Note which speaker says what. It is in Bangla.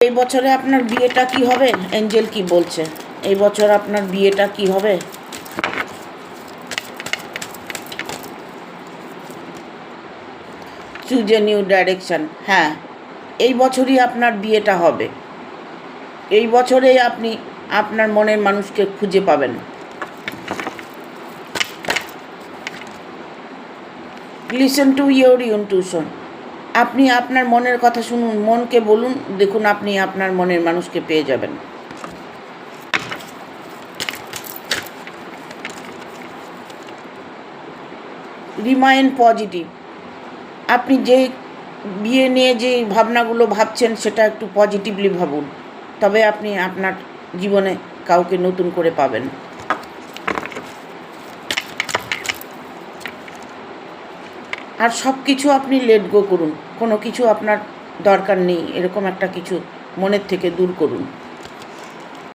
Speaker 1: এই বছরে আপনার বিয়েটা কি হবে? এঞ্জেল কি বলছে এই বছর আপনার বিয়েটা কি হবে? Choose a new direction. হ্যাঁ, এই বছরই আপনার বিয়েটা হবে। এই বছরেই আপনি আপনার মনের মানুষকে খুঁজে পাবেন। Listen to your intuition. আপনি আপনার মনের কথা শুনুন, মনকে বলুন, দেখুন আপনি আপনার মনের মানুষকে পেয়ে যাবেন। Remain positive. আপনি যে বিয়ে নিয়ে যে ভাবনাগুলো ভাবছেন সেটা একটু পজিটিভলি ভাবুন, তবে আপনি আপনার জীবনে কাউকে নতুন করে পাবেন। আর সব কিছু আপনি লেট গো করুন, কোনো কিছু আপনার দরকার নেই এরকম একটা কিছু মনের থেকে দূর করুন।